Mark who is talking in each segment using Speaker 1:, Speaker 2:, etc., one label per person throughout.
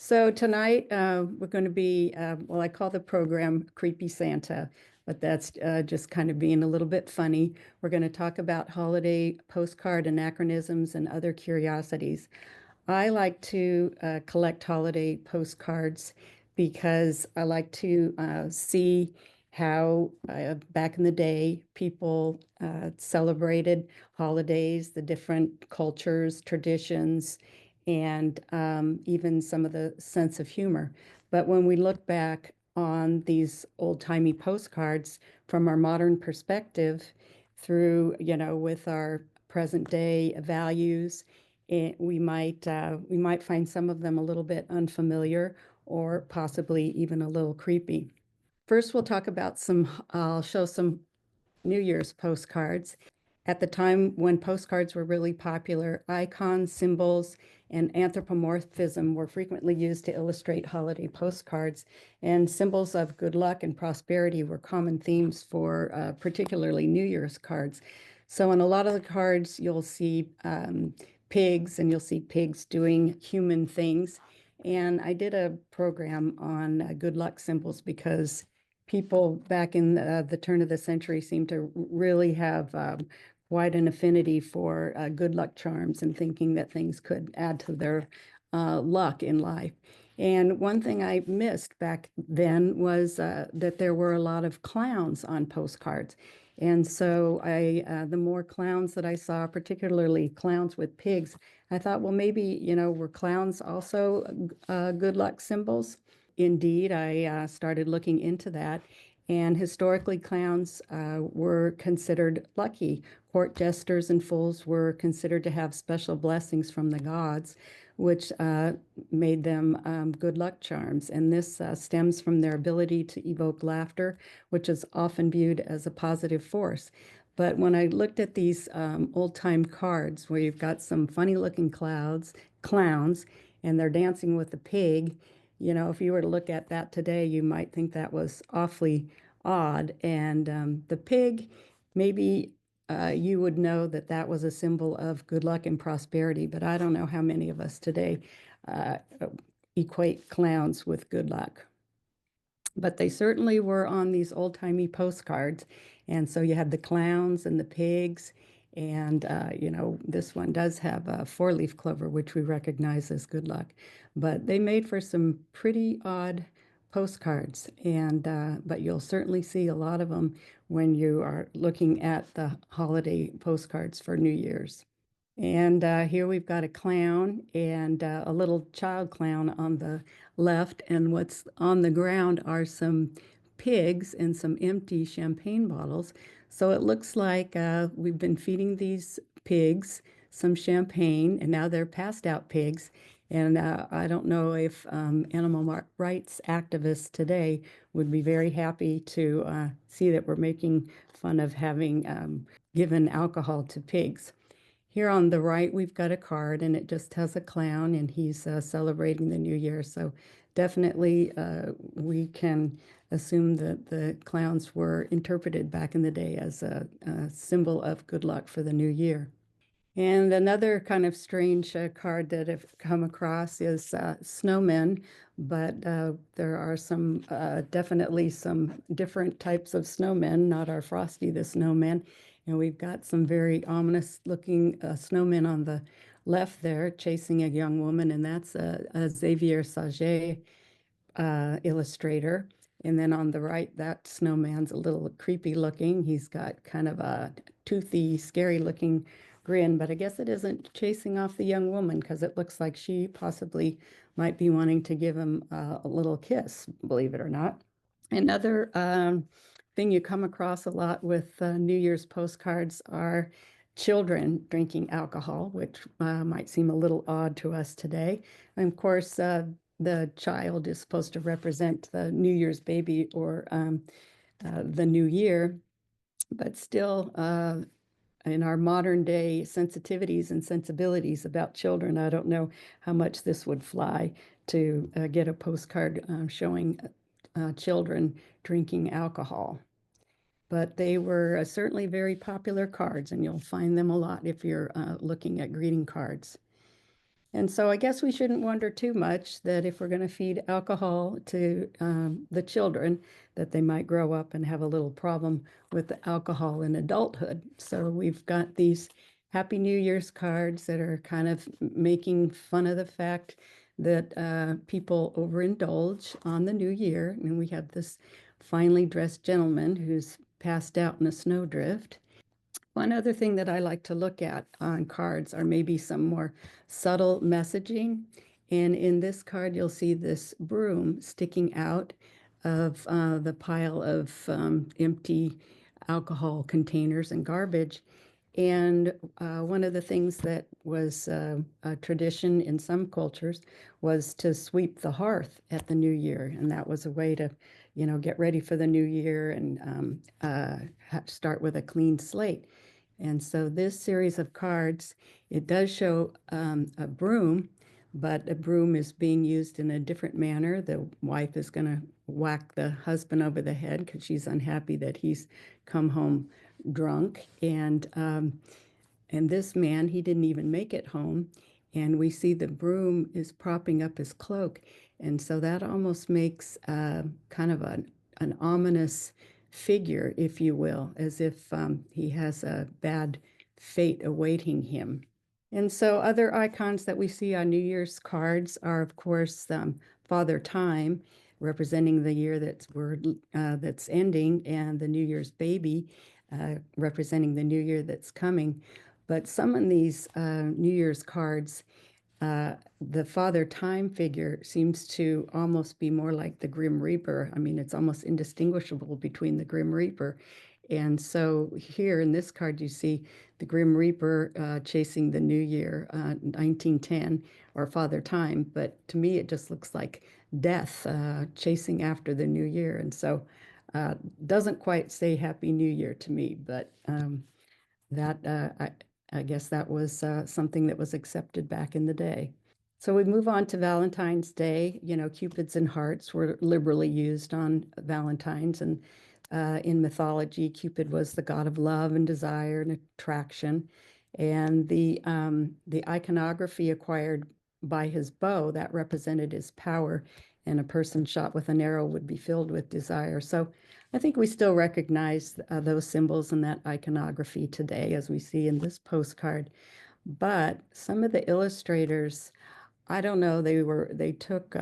Speaker 1: So tonight we're going to be, well, I call the program Creepy Santa, but that's just kind of being a little bit funny. We're going to talk about holiday postcard anachronisms and other curiosities. I like to collect holiday postcards because I like to see how back in the day people celebrated holidays, the different cultures, traditions, and even some of the sense of humor. But when we look back on these old-timey postcards from our modern perspective through, with our present day values, we might find some of them a little bit unfamiliar or possibly even a little creepy. First, we'll talk about I'll show some New Year's postcards. At the time when postcards were really popular, icons, symbols, and anthropomorphism were frequently used to illustrate holiday postcards, and symbols of good luck and prosperity were common themes for particularly New Year's cards. So in a lot of the cards, you'll see pigs, and you'll see pigs doing human things. And I did a program on good luck symbols because people back in the turn of the century seem to really have quite an affinity for good luck charms and thinking that things could add to their luck in life. And one thing I missed back then was that there were a lot of clowns on postcards. And so the more clowns that I saw, particularly clowns with pigs, I thought, well, maybe, were clowns also good luck symbols? Indeed, I started looking into that. And historically, clowns were considered lucky. Court jesters and fools were considered to have special blessings from the gods, which made them good luck charms. And this stems from their ability to evoke laughter, which is often viewed as a positive force. But when I looked at these old-time cards where you've got some funny-looking clowns, and they're dancing with a pig, if you were to look at that today, you might think that was awfully odd. And the pig, maybe you would know that that was a symbol of good luck and prosperity, but I don't know how many of us today uh, equate clowns with good luck. But they certainly were on these old-timey postcards. And so you had the clowns and the pigs. And, this one does have a four-leaf clover, which we recognize as good luck. But they made for some pretty odd postcards. But you'll certainly see a lot of them when you are looking at the holiday postcards for New Year's. And here we've got a clown and a little child clown on the left. And what's on the ground are some pigs and some empty champagne bottles. So it looks like we've been feeding these pigs some champagne, and now they're passed out pigs. And I don't know if animal rights activists today would be very happy to see that we're making fun of having given alcohol to pigs. Here on the right, we've got a card, and it just has a clown, and he's celebrating the new year. So definitely we can assume that the clowns were interpreted back in the day as a symbol of good luck for the new year. And another kind of strange card that I've come across is snowmen, but there are definitely some different types of snowmen, not our Frosty the Snowman. And we've got some very ominous looking snowmen on the left there chasing a young woman, and that's a Xavier Sage illustrator. And then on the right, that snowman's a little creepy looking. He's got kind of a toothy, scary looking grin, but I guess it isn't chasing off the young woman because it looks like she possibly might be wanting to give him a little kiss, believe it or not. Another thing you come across a lot with New Year's postcards are children drinking alcohol, which might seem a little odd to us today. And of course, the child is supposed to represent the New Year's baby or the new year, but still, in our modern day sensitivities and sensibilities about children, I don't know how much this would fly to get a postcard showing children drinking alcohol. But they were certainly very popular cards, and you'll find them a lot if you're looking at greeting cards. And so I guess we shouldn't wonder too much that if we're going to feed alcohol to the children, that they might grow up and have a little problem with the alcohol in adulthood. So we've got these Happy New Year's cards that are kind of making fun of the fact that people overindulge on the new year. And we have this finely dressed gentleman who's passed out in a snowdrift. One other thing that I like to look at on cards are maybe some more subtle messaging. And in this card, you'll see this broom sticking out of the pile of empty alcohol containers and garbage. And one of the things that was a tradition in some cultures was to sweep the hearth at the new year. And that was a way to, get ready for the new year and start with a clean slate. And so this series of cards, it does show a broom, but a broom is being used in a different manner. The wife is going to whack the husband over the head because she's unhappy that he's come home drunk. And this man, he didn't even make it home. And we see the broom is propping up his cloak. And so that almost makes kind of an ominous figure, if you will, as if he has a bad fate awaiting him. And so other icons that we see on New Year's cards are, of course, Father Time, representing the year that's ending, and the New Year's baby, representing the new year that's coming. But some of these New Year's cards, the Father Time figure seems to almost be more like the Grim Reaper. I mean, it's almost indistinguishable between the Grim Reaper. And so here in this card, you see the Grim Reaper chasing the new year, 1910, or Father Time. But to me, it just looks like death chasing after the new year. And so doesn't quite say Happy New Year to me, but that I guess that was something that was accepted back in the day. So we move on to Valentine's Day. Cupids and hearts were liberally used on Valentine's, and in mythology, Cupid was the god of love and desire and attraction. And the iconography acquired by his bow that represented his power, and a person shot with an arrow would be filled with desire. So I think we still recognize those symbols and that iconography today, as we see in this postcard. But some of the illustrators, I don't know, they took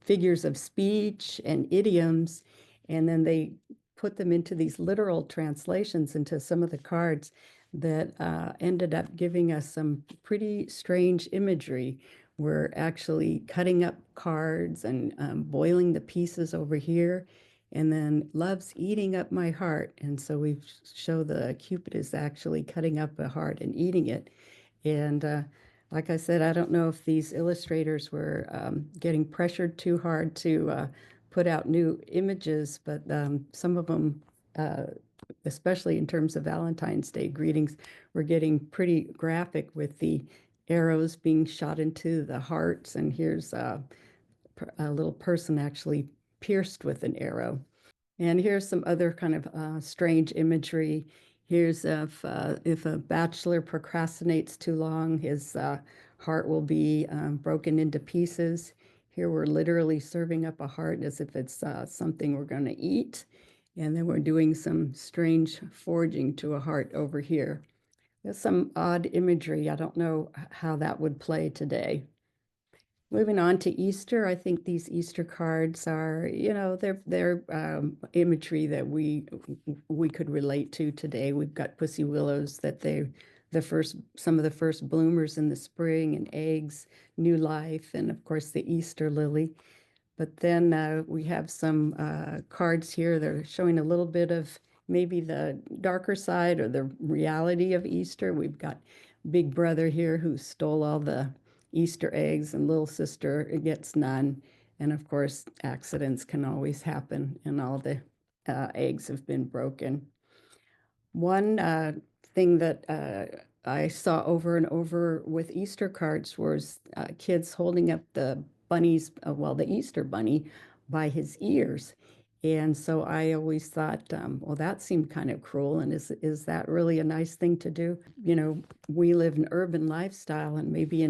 Speaker 1: figures of speech and idioms, and then they put them into these literal translations into some of the cards that ended up giving us some pretty strange imagery. We're actually cutting up cards and boiling the pieces over here. And then love's eating up my heart. And so we show the Cupid is actually cutting up a heart and eating it. And like I said, I don't know if these illustrators were getting pressured too hard to put out new images, but some of them, especially in terms of Valentine's Day greetings, were getting pretty graphic with the arrows being shot into the hearts. And here's a little person actually pierced with an arrow. And here's some other kind of strange imagery. Here's if a bachelor procrastinates too long, his heart will be broken into pieces. Here we're literally serving up a heart as if it's something we're going to eat. And then we're doing some strange forging to a heart over here. There's some odd imagery. I don't know how that would play today. Moving on to Easter, I think these Easter cards are, they're imagery that we could relate to today. We've got pussy willows that some of the first bloomers in the spring, and eggs, new life, and of course the Easter lily. But then we have some cards here that are showing a little bit of maybe the darker side or the reality of Easter. We've got Big Brother here who stole all the Easter eggs, and little sister gets none. And of course, accidents can always happen, and all the eggs have been broken. One thing that I saw over and over with Easter cards was kids holding up the the Easter bunny by his ears. And so I always thought, well, that seemed kind of cruel. And is that really a nice thing to do? We live an urban lifestyle, and maybe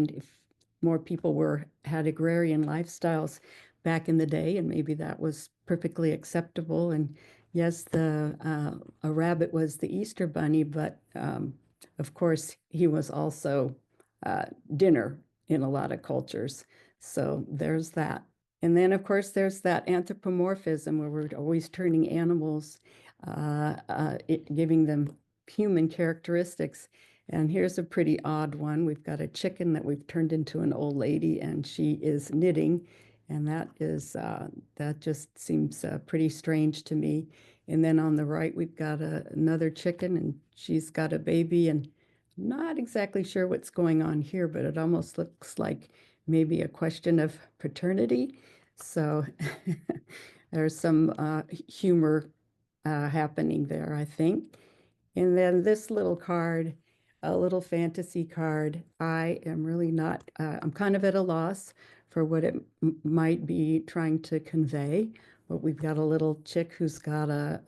Speaker 1: more people had agrarian lifestyles back in the day, and maybe that was perfectly acceptable. And yes, the a rabbit was the Easter bunny, but of course he was also uh, dinner in a lot of cultures. So there's that. And then, of course, there's that anthropomorphism where we're always turning animals, giving them human characteristics. And here's a pretty odd one. We've got a chicken that we've turned into an old lady, and she is knitting. And that just seems pretty strange to me. And then on the right, we've got another chicken, and she's got a baby, and not exactly sure what's going on here, but it almost looks like maybe a question of paternity. So there's some humor happening there, I think. And then this little card, a little fantasy card, I am really not, I'm kind of at a loss for what it might be trying to convey. But we've got a little chick who's got a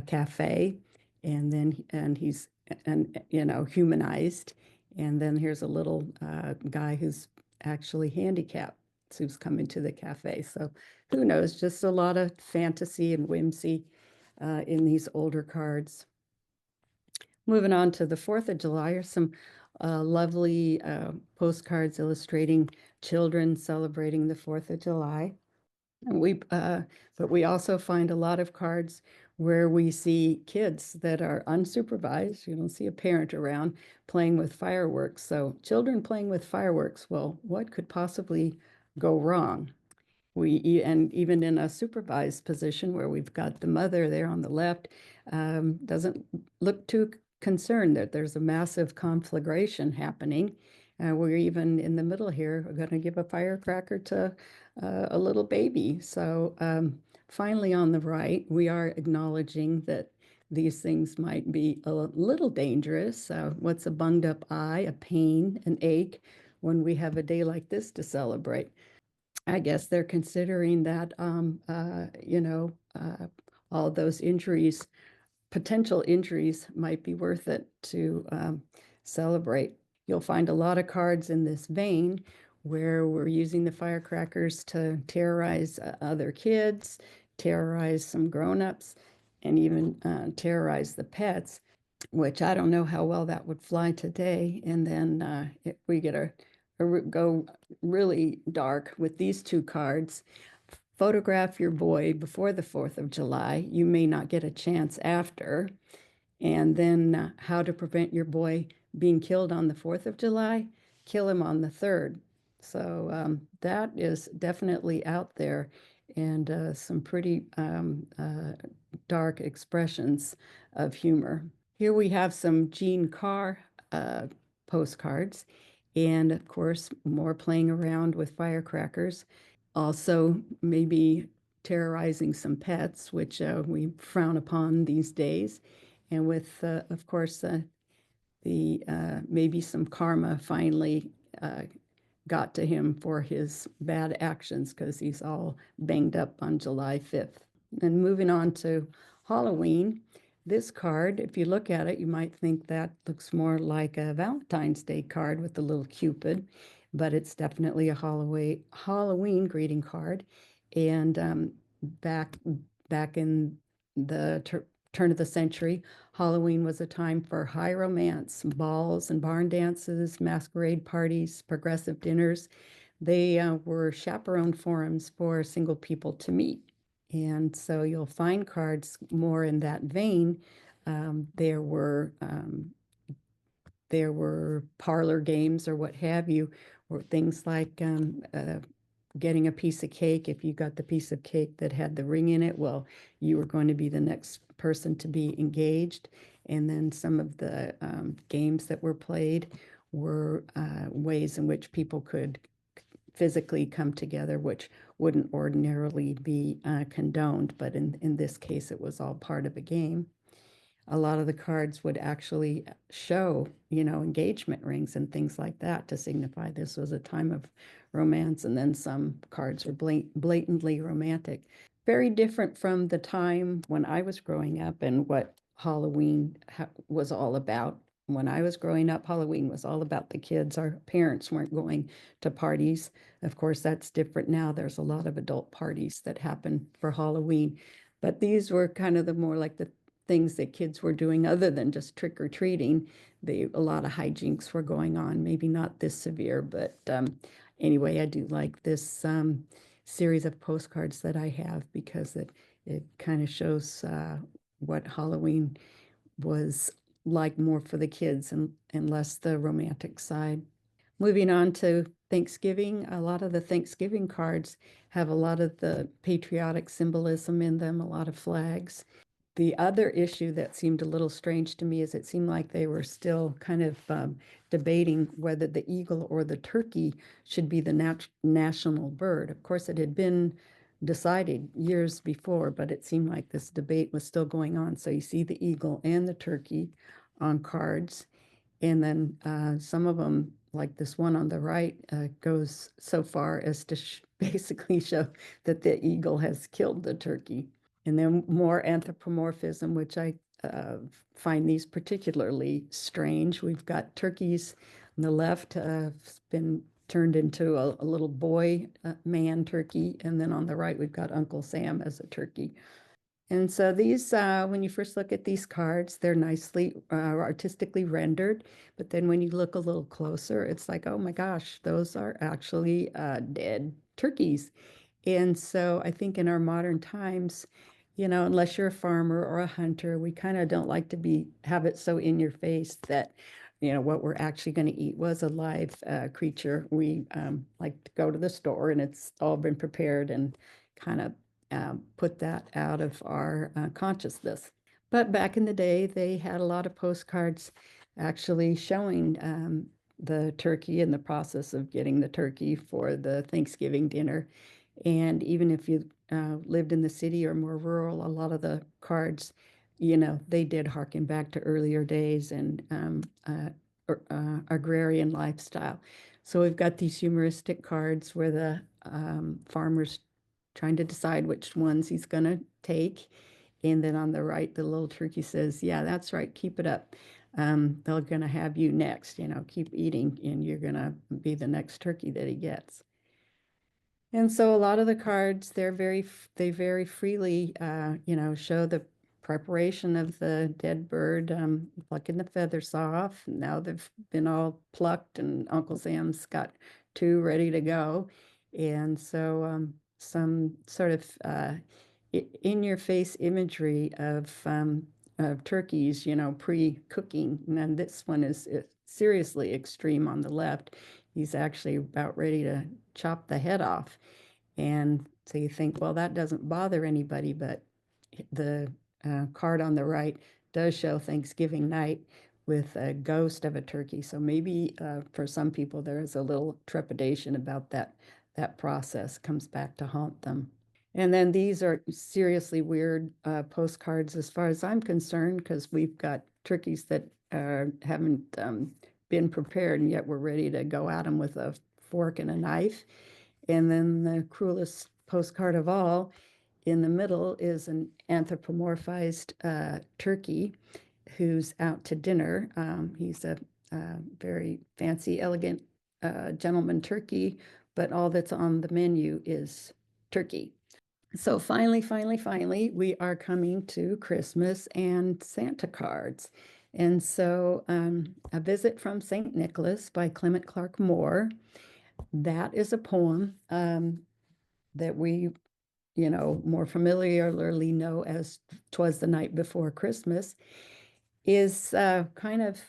Speaker 1: cafe, and he's, and humanized. And then here's a little guy who's actually handicapped, who's coming to the cafe. So who knows, just a lot of fantasy and whimsy in these older cards. Moving on to the 4th of July are some lovely postcards illustrating children celebrating the 4th of July. And but we also find a lot of cards where we see kids that are unsupervised. You don't see a parent around playing with fireworks. So children playing with fireworks, well, what could possibly go wrong? And even in a supervised position where we've got the mother there on the left, doesn't look too concerned that there's a massive conflagration happening. We're even in the middle here, we're going to give a firecracker to a little baby. So finally on the right, we are acknowledging that these things might be a little dangerous. What's a bunged up eye, a pain, an ache, when we have a day like this to celebrate? I guess they're considering that, all those injuries, potential injuries, might be worth it to celebrate. You'll find a lot of cards in this vein where we're using the firecrackers to terrorize other kids, terrorize some grown-ups, and even terrorize the pets, which I don't know how well that would fly today. And then if we get go really dark with these two cards, photograph your boy before the 4th of July. You may not get a chance after. And then how to prevent your boy being killed on the 4th of July, kill him on the 3rd. So that is definitely out there, and some pretty dark expressions of humor. Here we have some Gene Carr postcards, and of course, more playing around with firecrackers. Also, maybe terrorizing some pets, which we frown upon these days. And with, of course, the maybe some karma finally got to him for his bad actions because he's all banged up on July 5th. And moving on to Halloween, this card, if you look at it, you might think that looks more like a Valentine's Day card with the little Cupid, but it's definitely a Halloween greeting card. And back back in the turn of the century, Halloween was a time for high romance, balls and barn dances, masquerade parties, progressive dinners. They were chaperone forums for single people to meet. And so you'll find cards more in that vein. There were parlor games or what have you, or things like getting a piece of cake. If you got the piece of cake that had the ring in it, well, you were going to be the next person to be engaged. And then some of the games that were played were ways in which people could physically come together, which wouldn't ordinarily be condoned, but in this case, it was all part of a game. A lot of the cards would actually show, engagement rings and things like that to signify this was a time of romance. And then some cards were blatantly romantic. Very different from the time when I was growing up and what Halloween was all about. when I was growing up, Halloween was all about the kids. Our parents weren't going to parties. Of course, that's different now. There's a lot of adult parties that happen for Halloween. But these were kind of the more like the things that kids were doing other than just trick or treating. A lot of hijinks were going on, maybe not this severe, but anyway, I do like this series of postcards that I have because it kind of shows what Halloween was like more for the kids and less the romantic side. Moving on to Thanksgiving, a lot of the Thanksgiving cards have a lot of the patriotic symbolism in them, a lot of flags. The other issue that seemed a little strange to me is it seemed like they were still kind of debating whether the eagle or the turkey should be the national bird. Of course, it had been decided years before, but it seemed like this debate was still going on. So you see the eagle and the turkey on cards. And then some of them, like this one on the right, goes so far as to basically show that the eagle has killed the turkey. And then more anthropomorphism, which I uh, find these particularly strange. We've got turkeys on the left, been turned into a little boy man turkey. And then on the right, we've got Uncle Sam as a turkey. And so these, when you first look at these cards, they're nicely artistically rendered. But then when you look a little closer, it's like, oh my gosh, those are actually dead turkeys. And so I think in our modern times, unless you're a farmer or a hunter, we kind of don't like to have it so in your face that, what we're actually going to eat was a live creature. We like to go to the store and it's all been prepared and kind of put that out of our consciousness. But back in the day, they had a lot of postcards actually showing the turkey and the process of getting the turkey for the Thanksgiving dinner. And even if you lived in the city or more rural, a lot of the cards, they did harken back to earlier days and agrarian lifestyle. So we've got these humoristic cards where the farmer's trying to decide which ones he's going to take. And then on the right, the little turkey says, yeah, that's right, keep it up. They're going to have you next, keep eating and you're going to be the next turkey that he gets. And so a lot of the cards, they very freely, show the preparation of the dead bird, plucking the feathers off. Now they've been all plucked and Uncle Sam's got two ready to go. And so some sort of in-your-face imagery of turkeys, pre-cooking. And this one is seriously extreme on the left. He's actually about ready to chop the head off. And so you think, well, that doesn't bother anybody, but the card on the right does show Thanksgiving night with a ghost of a turkey. So maybe for some people, there is a little trepidation about that process comes back to haunt them. And then these are seriously weird postcards as far as I'm concerned, because we've got turkeys that haven't been prepared and yet we're ready to go at them with a fork and a knife. And then the cruelest postcard of all, in the middle is an anthropomorphized turkey who's out to dinner. He's a very fancy, elegant gentleman turkey, but all that's on the menu is turkey. So finally, we are coming to Christmas and Santa cards. And so A Visit from St. Nicholas by Clement Clark Moore. That is a poem that we, more familiarly know as "'Twas the Night Before Christmas," is kind of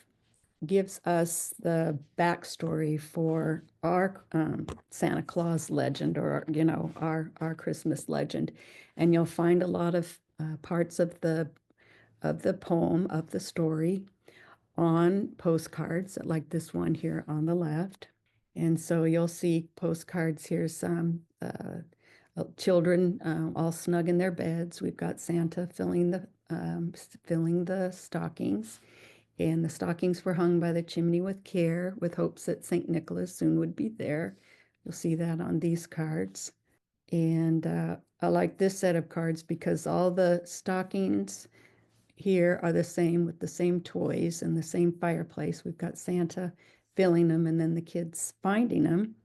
Speaker 1: gives us the backstory for our Santa Claus legend, or our Christmas legend, and you'll find a lot of parts of the poem of the story on postcards, like this one here on the left. And so you'll see postcards here, some children all snug in their beds. We've got Santa filling the stockings. And the stockings were hung by the chimney with care, with hopes that St. Nicholas soon would be there. You'll see that on these cards. And I like this set of cards because all the stockings, here are the same with the same toys and the same fireplace. We've got Santa filling them and then the kids finding them.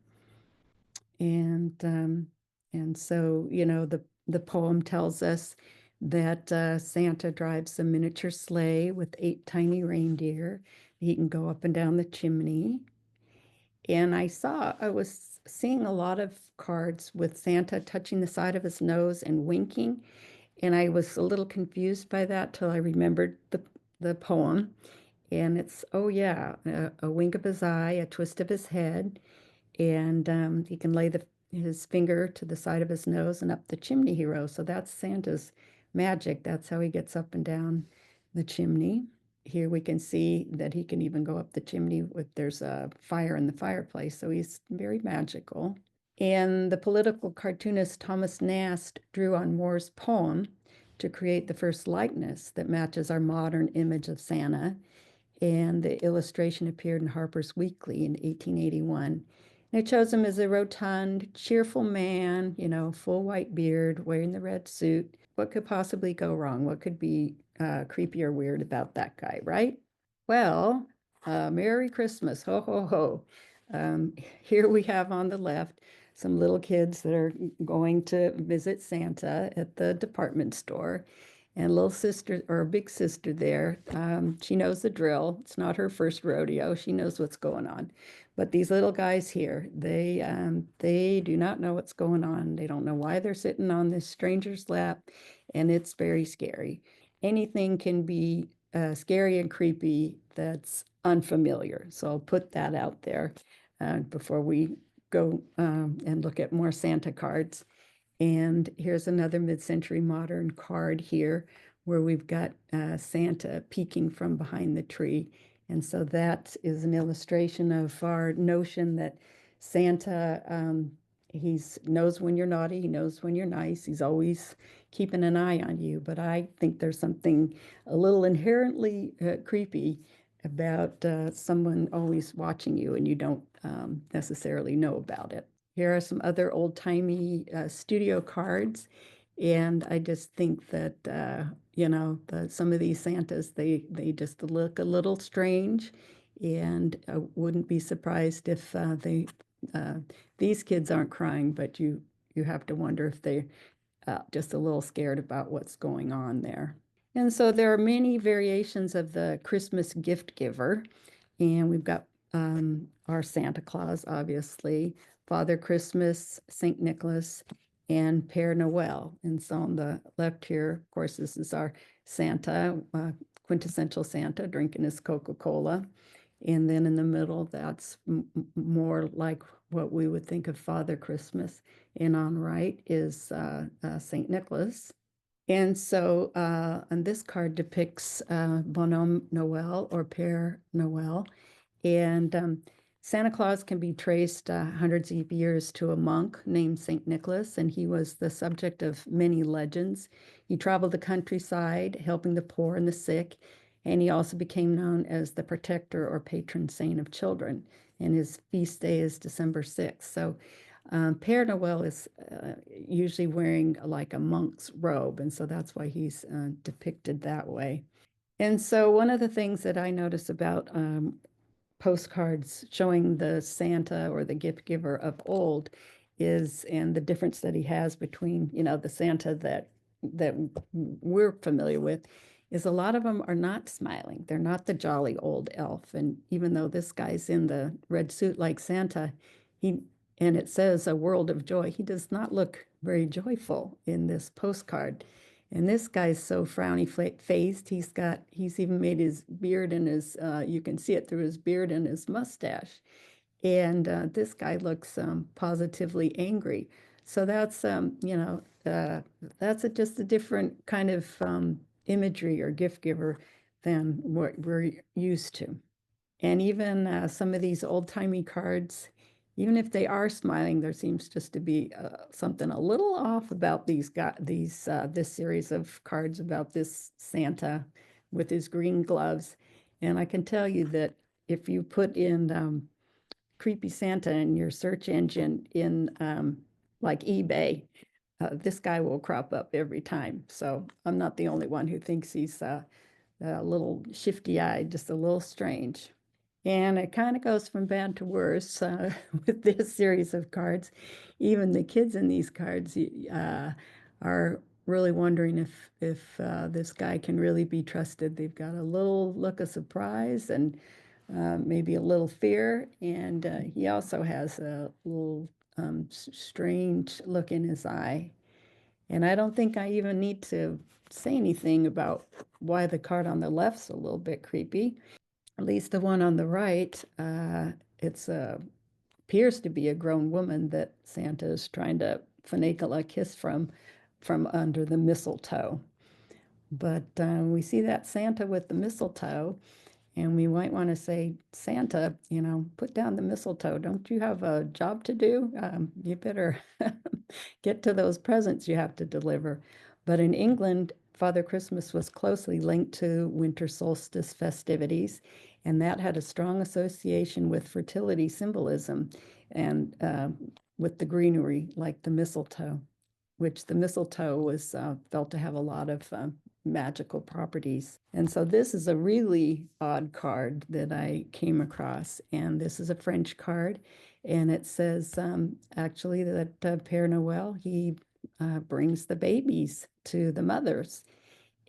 Speaker 1: And so, the poem tells us that Santa drives a miniature sleigh with 8 tiny reindeer. He can go up and down the chimney. And I was seeing a lot of cards with Santa touching the side of his nose and winking. And I was a little confused by that till I remembered the poem. And it's, oh yeah, a wink of his eye, a twist of his head, and he can lay his finger to the side of his nose and up the chimney he rows. So that's Santa's magic. That's how he gets up and down the chimney. Here we can see that he can even go up the chimney with there's a fire in the fireplace. So he's very magical. And the political cartoonist Thomas Nast drew on Moore's poem to create the first likeness that matches our modern image of Santa. And the illustration appeared in Harper's Weekly in 1881. And it shows him as a rotund, cheerful man, full white beard, wearing the red suit. What could possibly go wrong? What could be creepy or weird about that guy, right? Well, Merry Christmas, ho, ho, ho. Here we have on the left some little kids that are going to visit Santa at the department store. And little sister or big sister there, she knows the drill. It's not her first rodeo. She knows what's going on. But these little guys here, they do not know what's going on. They don't know why they're sitting on this stranger's lap, and it's very scary. Anything can be scary and creepy that's unfamiliar. So I'll put that out there before we go and look at more Santa cards. And here's another mid-century modern card here where we've got Santa peeking from behind the tree. And so that is an illustration of our notion that Santa, he knows when you're naughty, he knows when you're nice, he's always keeping an eye on you. But I think there's something a little inherently creepy about someone always watching you and you don't necessarily know about it. Here are some other old-timey studio cards. And I just think that, some of these Santas, they just look a little strange. And I wouldn't be surprised if these kids aren't crying, but you have to wonder if they're just a little scared about what's going on there. And so there are many variations of the Christmas gift giver. And we've got our Santa Claus, obviously, Father Christmas, St. Nicholas, and Père Noel. And so on the left here, of course, this is our Santa, quintessential Santa drinking his Coca-Cola. And then in the middle, that's more like what we would think of Father Christmas. And on right is St. Nicholas. And so, and this card depicts Bonhomme Noel or Père Noel. And Santa Claus can be traced hundreds of years to a monk named St. Nicholas, and he was the subject of many legends. He traveled the countryside, helping the poor and the sick, and he also became known as the protector or patron saint of children. And his feast day is December 6th. So Père Noel is usually wearing like a monk's robe, and so that's why he's depicted that way. And so one of the things that I notice about postcards showing the Santa or the gift giver of old is, and the difference that he has between, the Santa that we're familiar with, is a lot of them are not smiling. They're not the jolly old elf. And even though this guy's in the red suit like Santa, and it says a world of joy, he does not look very joyful in this postcard. And this guy's so frowny faced. He's even made his beard and you can see it through his beard and his mustache. And this guy looks positively angry. So that's, just a different kind of imagery or gift giver than what we're used to. And even some of these old-timey cards, even if they are smiling, there seems just to be something a little off about this series of cards about this Santa with his green gloves. And I can tell you that if you put in creepy Santa in your search engine in like eBay, this guy will crop up every time. So I'm not the only one who thinks he's a little shifty-eyed, just a little strange. And it kind of goes from bad to worse with this series of cards. Even the kids in these cards are really wondering if this guy can really be trusted. They've got a little look of surprise and maybe a little fear, and he also has a little strange look in his eye. And I don't think I even need to say anything about why the card on the left's a little bit creepy. At least the one on the right, it's appears to be a grown woman that Santa is trying to finagle a kiss from under the mistletoe. But we see that Santa with the mistletoe, and we might want to say, Santa, put down the mistletoe. Don't you have a job to do? You better get to those presents you have to deliver. But in England, Father Christmas was closely linked to winter solstice festivities, and that had a strong association with fertility symbolism and with the greenery, like the mistletoe, which the mistletoe was felt to have a lot of magical properties. And so this is a really odd card that I came across, and this is a French card, and it says actually that Père Noël, he brings the babies to the mothers.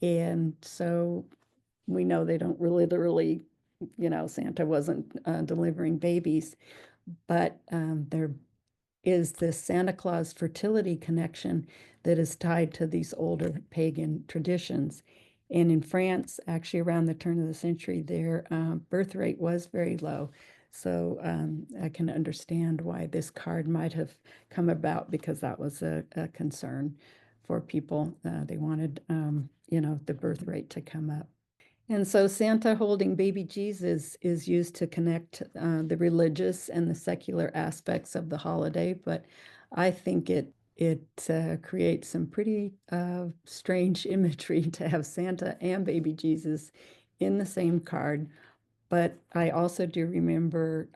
Speaker 1: And so we know they don't really literally, Santa wasn't delivering babies, but there is this Santa Claus fertility connection that is tied to these older pagan traditions. And in France, actually around the turn of the century, their birth rate was very low. So I can understand why this card might have come about, because that was a concern for people. They wanted, the birth rate to come up. And so Santa holding baby Jesus is used to connect the religious and the secular aspects of the holiday, but I think it creates some pretty strange imagery to have Santa and baby Jesus in the same card. But I also do remember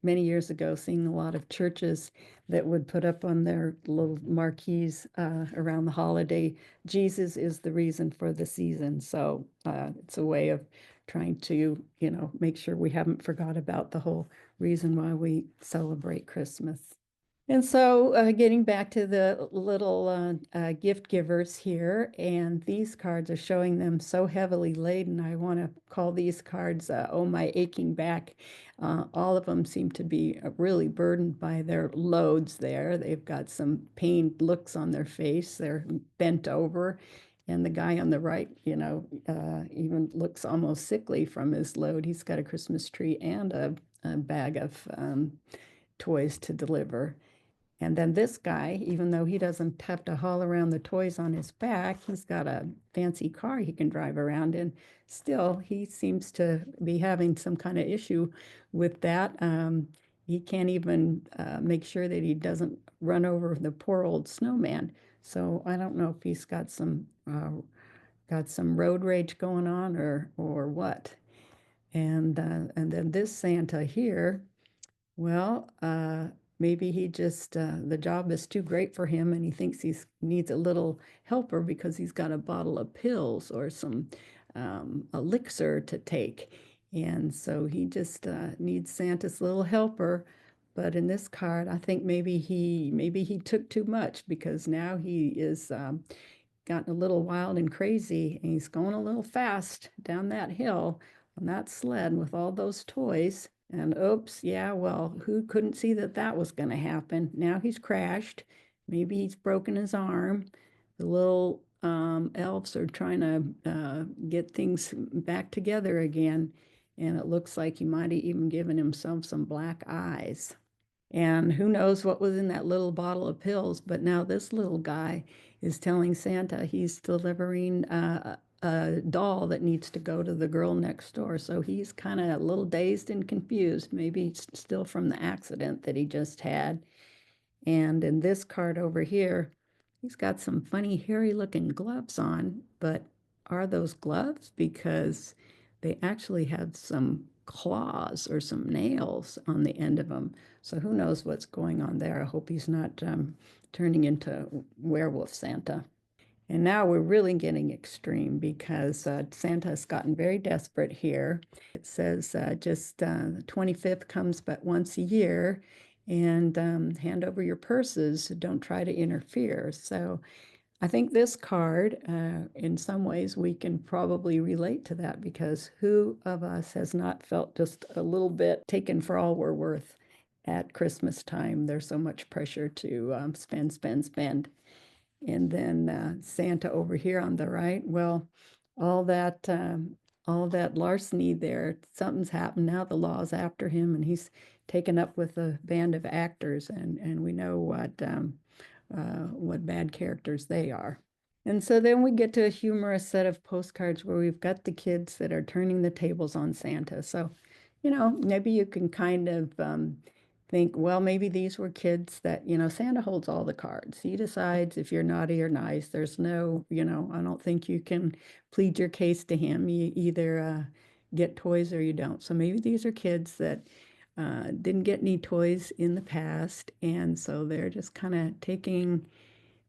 Speaker 1: many years ago seeing a lot of churches that would put up on their little marquees around the holiday, Jesus is the reason for the season. So it's a way of trying to, make sure we haven't forgot about the whole reason why we celebrate Christmas. And so getting back to the little gift givers here, and these cards are showing them so heavily laden. I want to call these cards, Oh My Aching Back. All of them seem to be really burdened by their loads there. They've got some pained looks on their face. They're bent over. And the guy on the right, even looks almost sickly from his load. He's got a Christmas tree and a bag of toys to deliver. And then this guy, even though he doesn't have to haul around the toys on his back, he's got a fancy car he can drive around in. Still, he seems to be having some kind of issue with that. He can't even make sure that he doesn't run over the poor old snowman. So I don't know if he's got some road rage going on or what. And then this Santa here, well, maybe he just, the job is too great for him and he thinks he needs a little helper because he's got a bottle of pills or some elixir to take. And so he just needs Santa's little helper. But in this card, I think maybe he took too much, because now he is gotten a little wild and crazy, and he's going a little fast down that hill on that sled with all those toys. And oops, yeah, well, who couldn't see that that was going to happen? Now he's crashed. Maybe he's broken his arm. The little elves are trying to get things back together again. And it looks like he might have even given himself some black eyes. And who knows what was in that little bottle of pills, but now this little guy is telling Santa he's delivering a doll that needs to go to the girl next door. So he's kind of a little dazed and confused, maybe still from the accident that he just had. And in this card over here, he's got some funny hairy looking gloves on, but are those gloves? Because they actually have some claws or some nails on the end of them. So who knows what's going on there. I hope he's not turning into werewolf Santa. And now we're really getting extreme because Santa's gotten very desperate here. It says just the 25th comes but once a year, and hand over your purses. Don't try to interfere. So I think this card, in some ways, we can probably relate to that because who of us has not felt just a little bit taken for all we're worth at Christmas time? There's so much pressure to spend, spend, spend. And then Santa over here on the right, well, all that all that larceny there, something's happened. Now the law's after him, and he's taken up with a band of actors, and we know what bad characters they are. And so then we get to a humorous set of postcards where we've got the kids that are turning the tables on Santa. So, maybe you can kind of think, well, maybe these were kids that, Santa holds all the cards. He decides if you're naughty or nice. There's no, I don't think you can plead your case to him. You either get toys or you don't. So maybe these are kids that didn't get any toys in the past, and so they're just kind of taking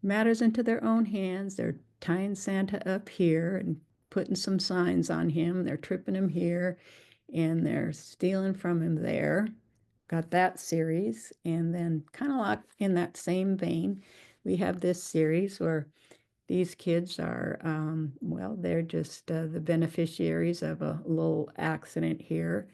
Speaker 1: matters into their own hands. They're tying Santa up here and putting some signs on him. They're tripping him here and they're stealing from him there. Got that series. And then, kind of like in that same vein, we have this series where these kids are, well, they're just the beneficiaries of a little accident here.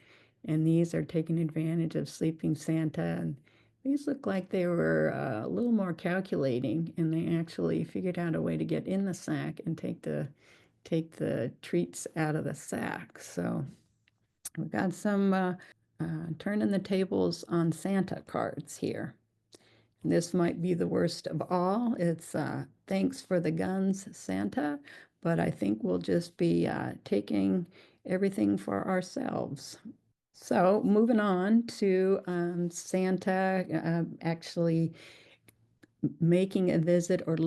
Speaker 1: And these are taking advantage of Sleeping Santa. And these look like they were a little more calculating, and they actually figured out a way to get in the sack and take the treats out of the sack. So we've got some turning the tables on Santa cards here. This might be the worst of all. It's thanks for the guns, Santa, but I think we'll just be taking everything for ourselves. So moving on to Santa actually making a visit or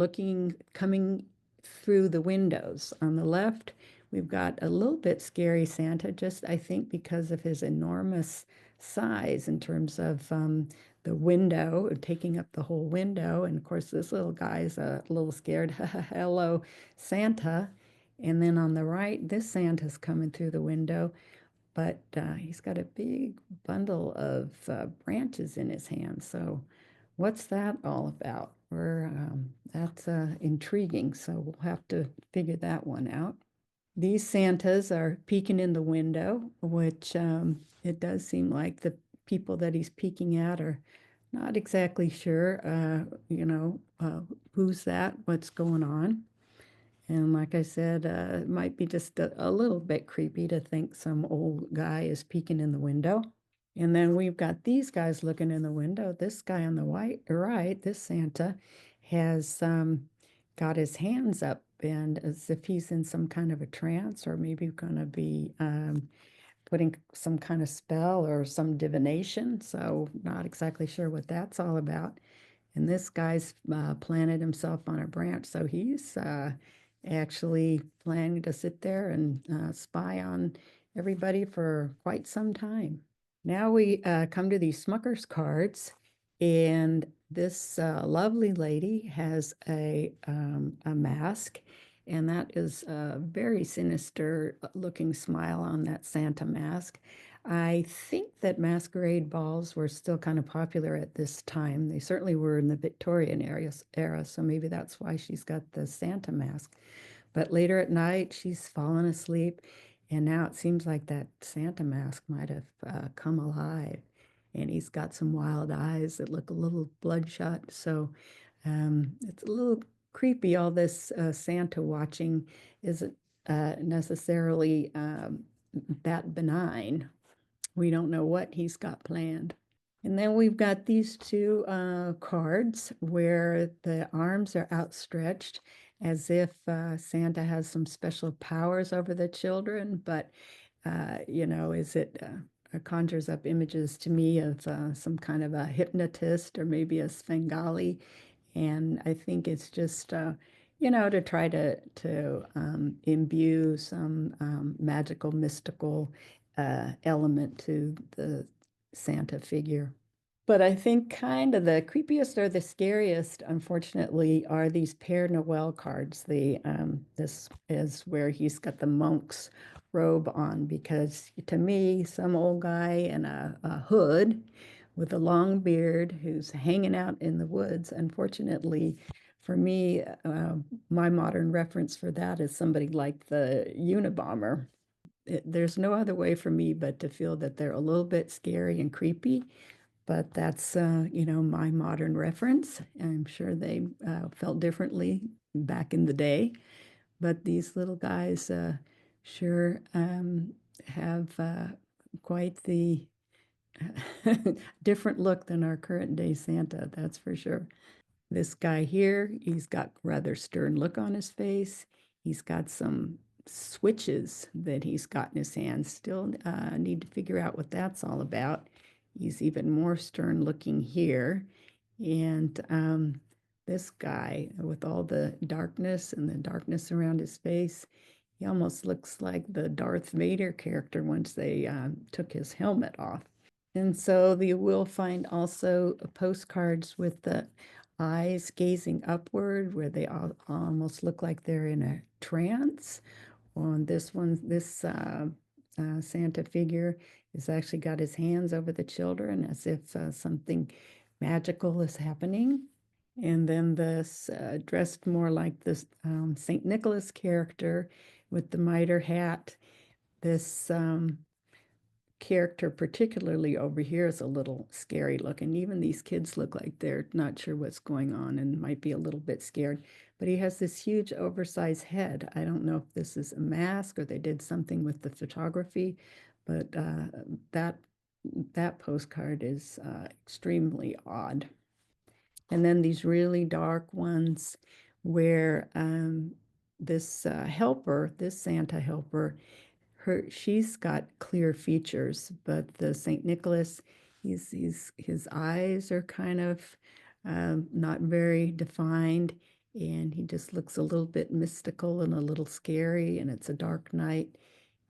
Speaker 1: coming through the windows. On the left, we've got a little bit scary Santa, just I think because of his enormous size in terms of the window, taking up the whole window. And of course, this little guy's a little scared. Hello, Santa. And then on the right, this Santa's coming through the window, but he's got a big bundle of branches in his hand. So what's that all about? That's intriguing, so we'll have to figure that one out. These Santas are peeking in the window, which it does seem like the people that he's peeking at are not exactly sure, who's that, what's going on. And like I said, it might be just a little bit creepy to think some old guy is peeking in the window. And then we've got these guys looking in the window. This guy on the right, this Santa, has got his hands up and as if he's in some kind of a trance or maybe going to be putting some kind of spell or some divination. So not exactly sure what that's all about. And this guy's planted himself on a branch. So he's actually planning to sit there and spy on everybody for quite some time. Now we come to these Smucker's cards, and this lovely lady has a mask, and that is a very sinister looking smile on that Santa mask. I think that masquerade balls were still kind of popular at this time. They certainly were in the Victorian era, so maybe that's why she's got the Santa mask. But later at night, she's fallen asleep, and now it seems like that Santa mask might have come alive. And he's got some wild eyes that look a little bloodshot. So it's a little creepy, all this Santa watching isn't necessarily that benign. We don't know what he's got planned. And then we've got these two cards where the arms are outstretched as if Santa has some special powers over the children, but it conjures up images to me of some kind of a hypnotist or maybe a Svengali. And I think it's just, to try to imbue some magical, mystical element to the Santa figure. But I think kind of the creepiest or the scariest, unfortunately, are these Père Noël cards. This is where he's got the monk's robe on, because to me, some old guy in a hood with a long beard who's hanging out in the woods. Unfortunately, for me, my modern reference for that is somebody like the Unabomber. There's no other way for me but to feel that they're a little bit scary and creepy, but that's, my modern reference. I'm sure they felt differently back in the day, but these little guys sure have quite the different look than our current day Santa, that's for sure. This guy here, he's got rather stern look on his face. He's got some switches that he's got in his hands. Still need to figure out what that's all about. He's even more stern looking here. And this guy, with all the darkness and the darkness around his face, he almost looks like the Darth Vader character once they took his helmet off. And so you will find also postcards with the eyes gazing upward, where they almost look like they're in a trance. On this one, this Santa figure has actually got his hands over the children as if something magical is happening. And then this dressed more like this St. Nicholas character with the mitre hat. This character, particularly over here, is a little scary looking. Even these kids look like they're not sure what's going on and might be a little bit scared. But he has this huge oversized head. I don't know if this is a mask or they did something with the photography, but that postcard is extremely odd. And then these really dark ones where this helper, this Santa helper, she's got clear features, but the St. Nicholas, his eyes are kind of not very defined, and he just looks a little bit mystical and a little scary, and it's a dark night.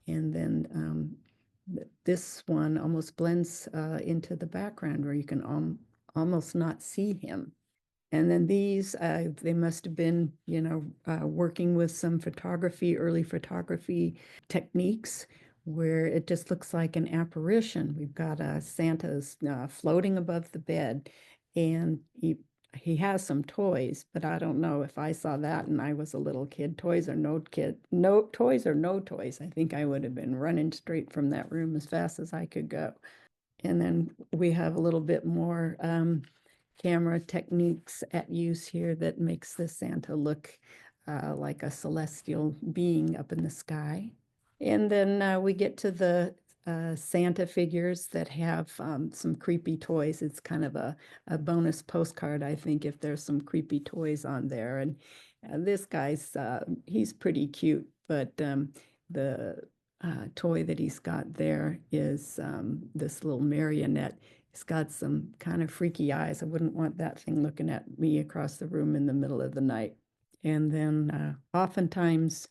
Speaker 1: And then this one almost blends into the background where you can almost not see him. And then these, they must have been, working with some early photography techniques where it just looks like an apparition. We've got Santa's floating above the bed, and he has some toys, but I don't know if I saw that and I was a little kid. Toys or no toys. I think I would have been running straight from that room as fast as I could go. And then we have a little bit more camera techniques at use here that makes the Santa look like a celestial being up in the sky. And then we get to the Santa figures that have some creepy toys. It's kind of a bonus postcard, I think, if there's some creepy toys on there. And this guy's, he's pretty cute, but the toy that he's got there is this little marionette. It's got some kind of freaky eyes. I wouldn't want that thing looking at me across the room in the middle of the night. And then oftentimes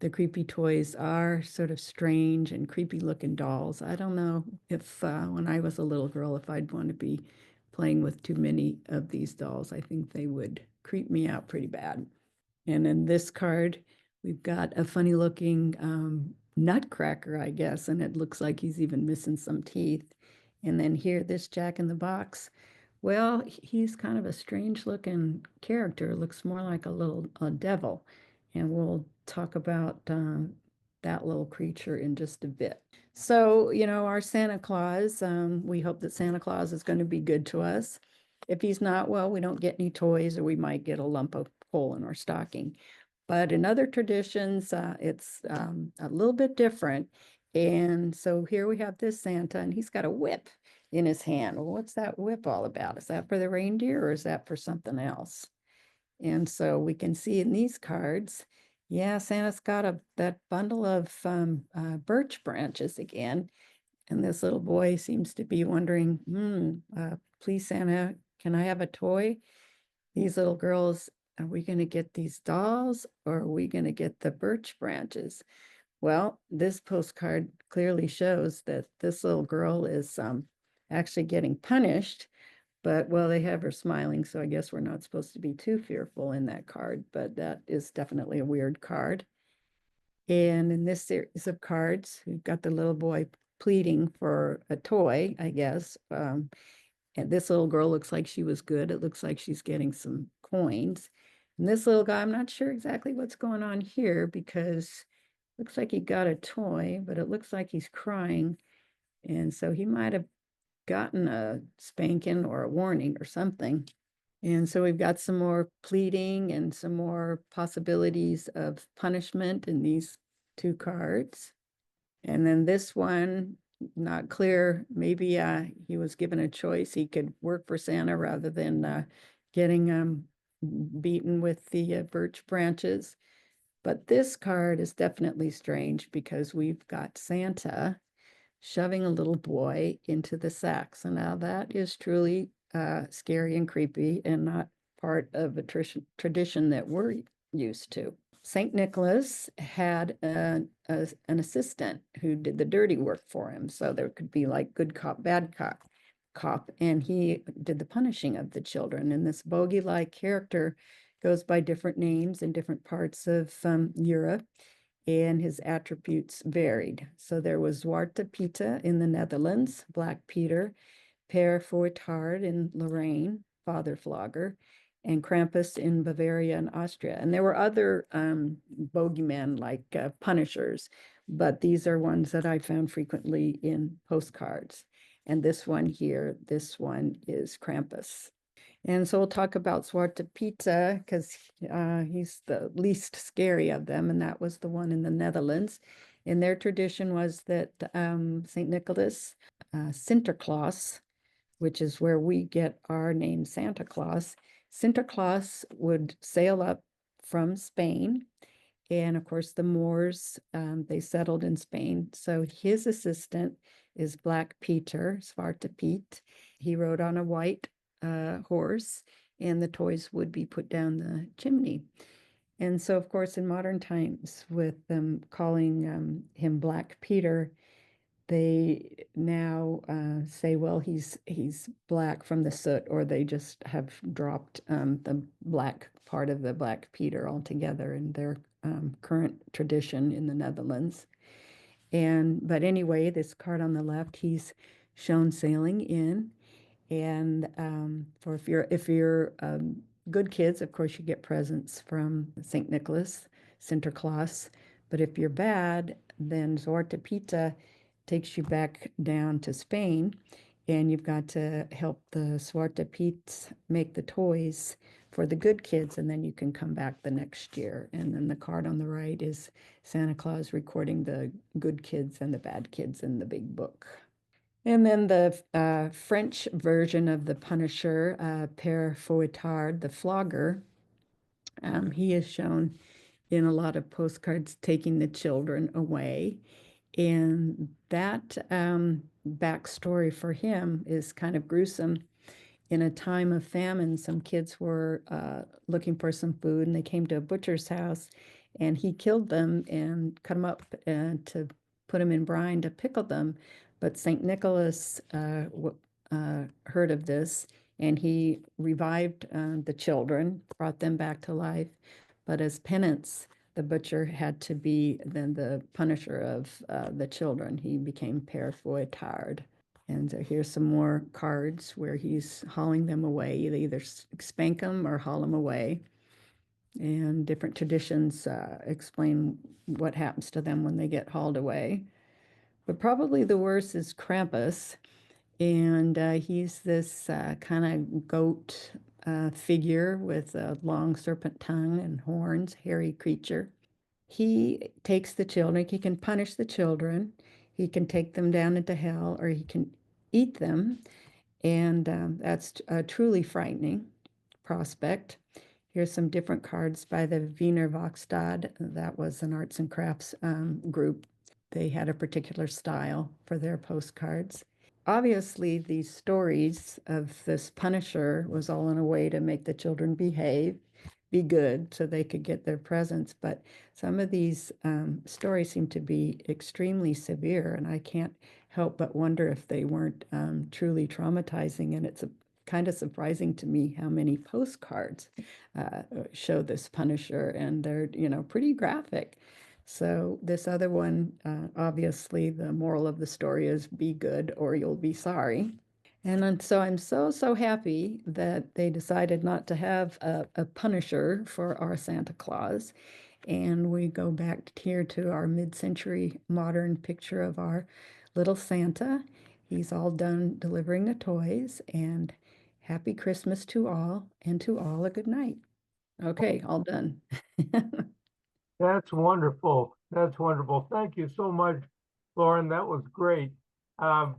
Speaker 1: the creepy toys are sort of strange and creepy looking dolls. I don't know if when I was a little girl, if I'd want to be playing with too many of these dolls. I think they would creep me out pretty bad. And in this card, we've got a funny looking nutcracker, I guess, and it looks like he's even missing some teeth. And then here, this Jack in the Box. Well, he's kind of a strange looking character, looks more like a devil. And we'll talk about that little creature in just a bit. So, our Santa Claus, we hope that Santa Claus is going to be good to us. If he's not, well, we don't get any toys, or we might get a lump of coal in our stocking. But in other traditions, it's a little bit different. And so here we have this Santa, and he's got a whip in his hand. Well, what's that whip all about? Is that for the reindeer or is that for something else? And so we can see in these cards, yeah, Santa's got that bundle of birch branches again. And this little boy seems to be wondering, please, Santa, can I have a toy? These little girls, are we going to get these dolls or are we going to get the birch branches? Well, this postcard clearly shows that this little girl is actually getting punished. But well, they have her smiling, so I guess we're not supposed to be too fearful in that card, but that is definitely a weird card. And in this series of cards, we've got the little boy pleading for a toy, I guess. And this little girl looks like she was good. It looks like she's getting some coins. And this little guy, I'm not sure exactly what's going on here because looks like he got a toy, but it looks like he's crying. And so he might have gotten a spanking or a warning or something. And so we've got some more pleading and some more possibilities of punishment in these two cards. And then this one, not clear, maybe he was given a choice. He could work for Santa rather than getting beaten with the birch branches. But this card is definitely strange because we've got Santa shoving a little boy into the sack. So now that is truly scary and creepy and not part of a tradition that we're used to. St. Nicholas had an assistant who did the dirty work for him. So there could be like good cop, bad cop, and he did the punishing of the children. And this bogey-like character goes by different names in different parts of Europe, and his attributes varied. So there was Zwarte Pieta in the Netherlands, Black Peter, Per Fouettard in Lorraine, Father Flogger, and Krampus in Bavaria and Austria. And there were other bogeymen like punishers, but these are ones that I found frequently in postcards. And this one here, this one is Krampus. And so we'll talk about Zwarte Pieta because he's the least scary of them, and that was the one in the Netherlands. And their tradition was that St. Nicholas, Sinterklaas, which is where we get our name Santa Claus, Sinterklaas would sail up from Spain. And of course, the Moors, they settled in Spain. So his assistant is Black Peter, Zwarte Piet. He rode on a white horse, and the toys would be put down the chimney. And so, of course, in modern times, with them calling him Black Peter, they now say, well, he's black from the soot, or they just have dropped the black part of the Black Peter altogether in their current tradition in the Netherlands. But anyway, this card on the left, he's shown sailing in. And for if you're good kids, of course, you get presents from St. Nicholas, Sinterklaas. But if you're bad, then Zwarte Pieta takes you back down to Spain, and you've got to help the Zwarte Piet make the toys for the good kids, and then you can come back the next year. And then the card on the right is Santa Claus recording the good kids and the bad kids in the big book. And then the French version of the Punisher, Père Fouettard, the flogger, he is shown in a lot of postcards taking the children away. And that backstory for him is kind of gruesome. In a time of famine, some kids were looking for some food, and they came to a butcher's house, and he killed them and cut them up to put them in brine to pickle them. But St. Nicholas heard of this, and he revived the children, brought them back to life. But as penance, the butcher had to be then the punisher of the children. He became Père Fouettard. And here's some more cards where he's hauling them away. They either spank them or haul them away. And different traditions explain what happens to them when they get hauled away. But probably the worst is Krampus. And he's this kind of goat figure with a long serpent tongue and horns, hairy creature. He takes the children, he can punish the children, he can take them down into hell, or he can eat them. And that's a truly frightening prospect. Here's some different cards by the Wiener Werkstatt. That was an arts and crafts group. They had a particular style for their postcards. Obviously, these stories of this Punisher was all in a way to make the children behave, be good so they could get their presents. But some of these stories seem to be extremely severe, and I can't help but wonder if they weren't truly traumatizing. And it's kind of surprising to me how many postcards show this Punisher, and they're, pretty graphic. So this other one, obviously, the moral of the story is be good or you'll be sorry. And so I'm so happy that they decided not to have a Punisher for our Santa Claus. And we go back here to our mid-century modern picture of our little Santa. He's all done delivering the toys, and happy Christmas to all, and to all a good night. Okay, all done.
Speaker 2: That's wonderful. That's wonderful. Thank you so much, Lauren. That was great.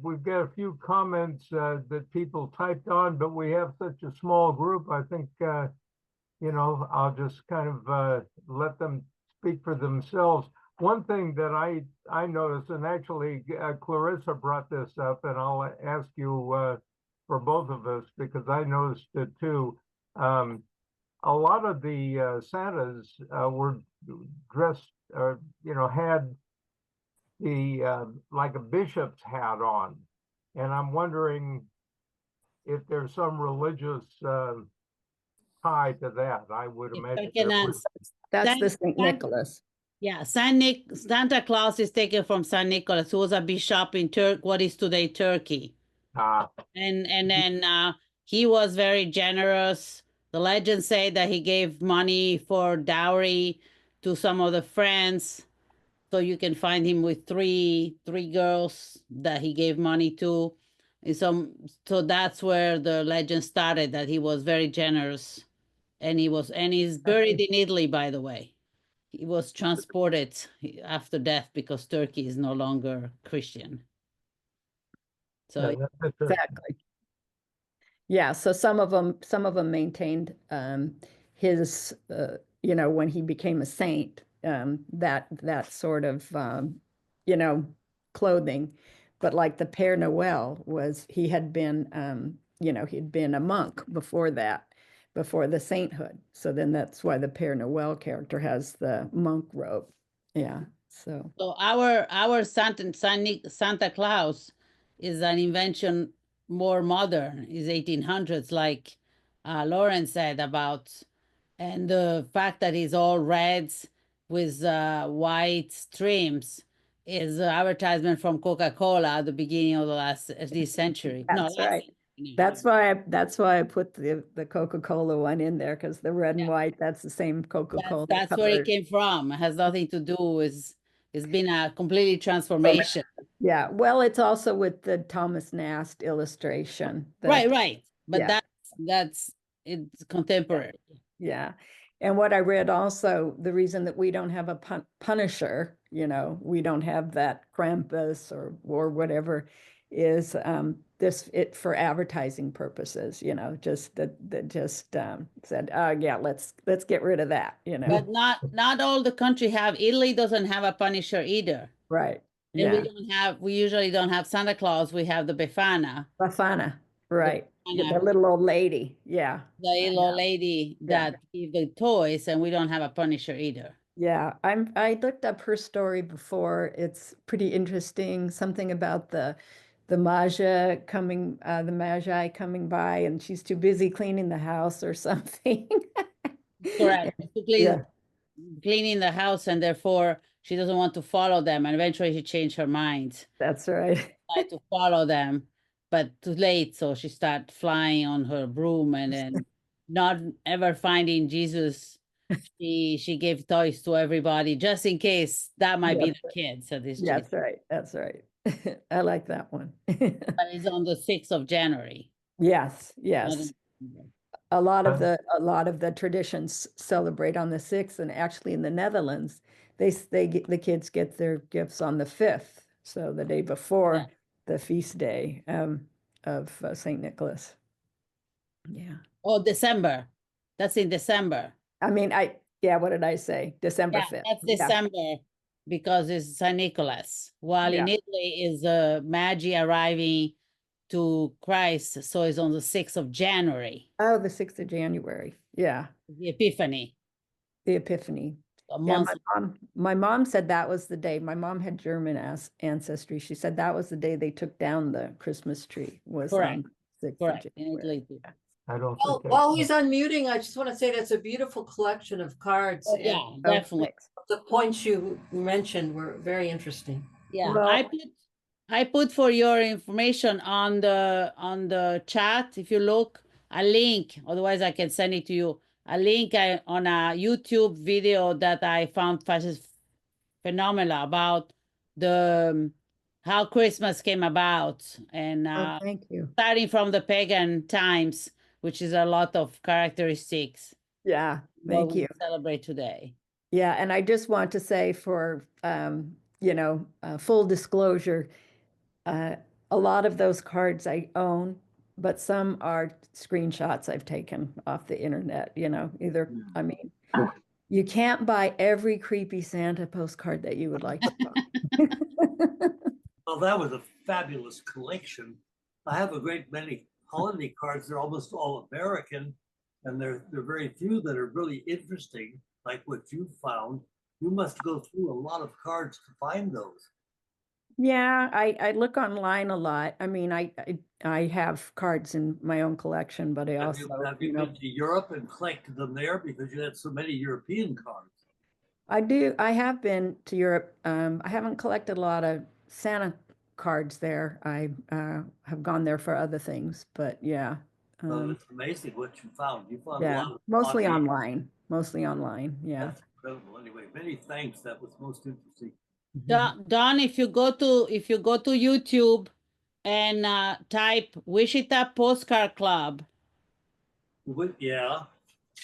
Speaker 2: We've got a few comments that people typed on, but we have such a small group. I think, I'll just kind of let them speak for themselves. One thing that I noticed, and actually Clarissa brought this up, and I'll ask you for both of us because I noticed it too. A lot of the Santas were dressed, had the like a bishop's hat on, and I'm wondering if there's some religious tie to that. I would imagine there would.
Speaker 1: That's the St. Nicholas.
Speaker 3: Yeah, Santa Claus is taken from Saint Nicholas, who was a bishop in what is today Turkey. And then he was very generous. The legends say that he gave money for dowry to some of the friends. So you can find him with three girls that he gave money to. And so that's where the legend started, that he was very generous. And he's buried in Italy, by the way. He was transported after death because Turkey is no longer Christian. So
Speaker 1: exactly. Yeah, so some of them maintained his when he became a saint, that sort of clothing. But like the Père Noël he had been he'd been a monk before that, before the sainthood. So then that's why the Père Noël character has the monk robe. Yeah. So
Speaker 3: our Santa Claus is an invention more modern, is 1800s, like Lauren said about, and the fact that he's all reds with white streams is an advertisement from Coca-Cola at the beginning of this century.
Speaker 1: That's right. That's why I put the Coca-Cola one in there, because the red and white, that's the same Coca-Cola.
Speaker 3: That's where it came from. It has nothing to do with, it's been a completely transformation.
Speaker 1: Yeah, well, it's also with the Thomas Nast illustration.
Speaker 3: Right. But that's it's contemporary.
Speaker 1: Yeah. And what I read also, the reason that we don't have a Punisher, we don't have that Krampus or whatever, is it for advertising purposes, just said, oh yeah, let's get rid of that,
Speaker 3: But not all the country have. Italy doesn't have a Punisher either.
Speaker 1: Right.
Speaker 3: Yeah. And we usually don't have Santa Claus. We have the Befana.
Speaker 1: Befana, right. The little old lady. Yeah.
Speaker 3: The little old lady that gave the toys, and we don't have a Punisher either.
Speaker 1: Yeah, I looked up her story before. It's pretty interesting. Something about the Magi coming by, and she's too busy cleaning the house or something.
Speaker 3: Correct. Cleaning the house, and therefore she doesn't want to follow them. And eventually she changed her mind.
Speaker 1: That's right.
Speaker 3: Tried to follow them, but too late. So she started flying on her broom, and then not ever finding Jesus. She gave toys to everybody just in case that might be the kid. So
Speaker 1: that's right. That's right. I like that one.
Speaker 3: But it's on the 6th of January.
Speaker 1: Yes. A lot of the traditions celebrate on the 6th, and actually in the Netherlands, the kids get their gifts on the 5th, so the day before the feast day of St. Nicholas. Yeah.
Speaker 3: Oh, December. That's in December.
Speaker 1: I mean, what did I say? December 5th.
Speaker 3: That's December because it's St. Nicholas. While in Italy is Magi arriving to Christ, so it's on the 6th of January,
Speaker 1: Oh, the 6th of January. Yeah,
Speaker 3: the Epiphany.
Speaker 1: the Epiphany.
Speaker 3: A
Speaker 1: Yeah,
Speaker 3: month.
Speaker 1: my mom said that was the day. My mom had German ancestry. She said that was the day they took down the Christmas tree, was
Speaker 3: Correct.
Speaker 1: on 6th of
Speaker 3: Correct. In
Speaker 1: January.
Speaker 3: Italy too.
Speaker 2: I don't
Speaker 4: Well,
Speaker 2: think I.
Speaker 4: while he's unmuting, I just want to say that's a beautiful collection of cards.
Speaker 3: Oh,
Speaker 4: And
Speaker 3: yeah, definitely.
Speaker 4: the points you mentioned were very interesting.
Speaker 3: Yeah,
Speaker 1: Well-
Speaker 3: I put for your information on the chat. If you look, a link. Otherwise, I can send it to you. A link on a YouTube video that I found phenomenal about the how Christmas came about, and
Speaker 1: Oh, thank you.
Speaker 3: starting from the pagan times, which is a lot of characteristics.
Speaker 1: Yeah,
Speaker 3: what
Speaker 1: thank
Speaker 3: we
Speaker 1: you.
Speaker 3: celebrate today.
Speaker 1: Yeah, and I just want to say for, full disclosure, a lot of those cards I own, but some are screenshots I've taken off the internet, either, I mean, you can't buy every creepy Santa postcard that you would like to buy.
Speaker 5: Well, that was a fabulous collection. I have a great many holiday cards. They're almost all American, and there are very few that are really interesting, like what you found. You must go through a lot of cards to find those.
Speaker 1: Yeah, I look online a lot. I mean, I have cards in my own collection, but I
Speaker 5: Have you,
Speaker 1: also,
Speaker 5: have you been to Europe and collected them there because you had so many European cards?
Speaker 1: I have been to Europe. I haven't collected a lot of Santa cards there. I have gone there for other things, but yeah.
Speaker 5: Well, it's amazing what you found. You found a
Speaker 1: Yeah,
Speaker 5: lot of
Speaker 1: mostly
Speaker 5: oddly-
Speaker 1: online, yeah.
Speaker 5: That's incredible. Anyway, many thanks. That was most interesting.
Speaker 3: Don, if you go to YouTube and type Wichita Postcard Club,
Speaker 5: Yeah.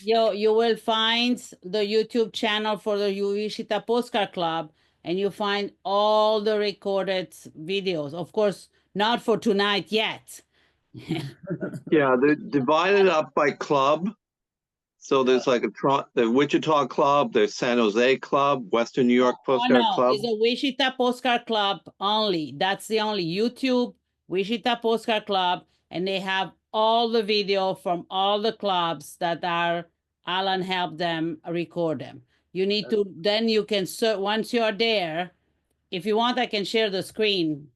Speaker 3: you will find the YouTube channel for the Wichita Postcard Club, and you find all the recorded videos. Of course, not for tonight yet.
Speaker 6: Yeah, they're divided up by club. So there's like the Wichita Club, there's San Jose Club, Western New York Postcard Club.
Speaker 3: It's a Wichita Postcard Club only. That's the only YouTube Wichita Postcard Club, and they have all the video from all the clubs that are Alan helped them record them. You need to, then you can search once you're there. If you want, I can share the screen.